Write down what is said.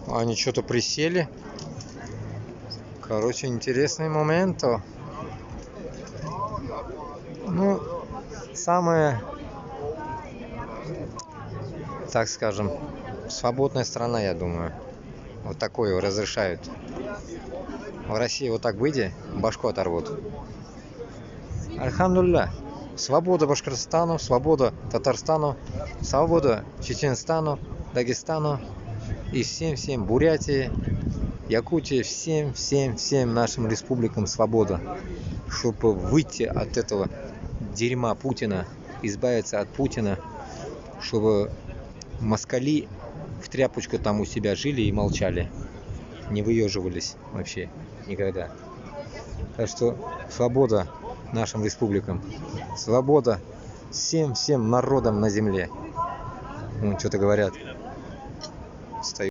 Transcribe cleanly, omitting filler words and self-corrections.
О, они что-то присели. Короче, интересный момент. Ну, самая, так скажем, свободная страна, я думаю. Вот такое разрешают. В России вот так выйди, башку оторвут. Альхамдулилля. Свобода Башкортостану, свобода Татарстану, свобода Чеченстану, Дагестану и всем Бурятии, Якутии, всем нашим республикам свобода, чтобы выйти от этого дерьма Путина, избавиться от Путина, чтобы москали в тряпочку там у себя жили и молчали, не выеживались вообще никогда. Так что свобода нашим республикам, свобода всем народам на земле. Что-то говорят.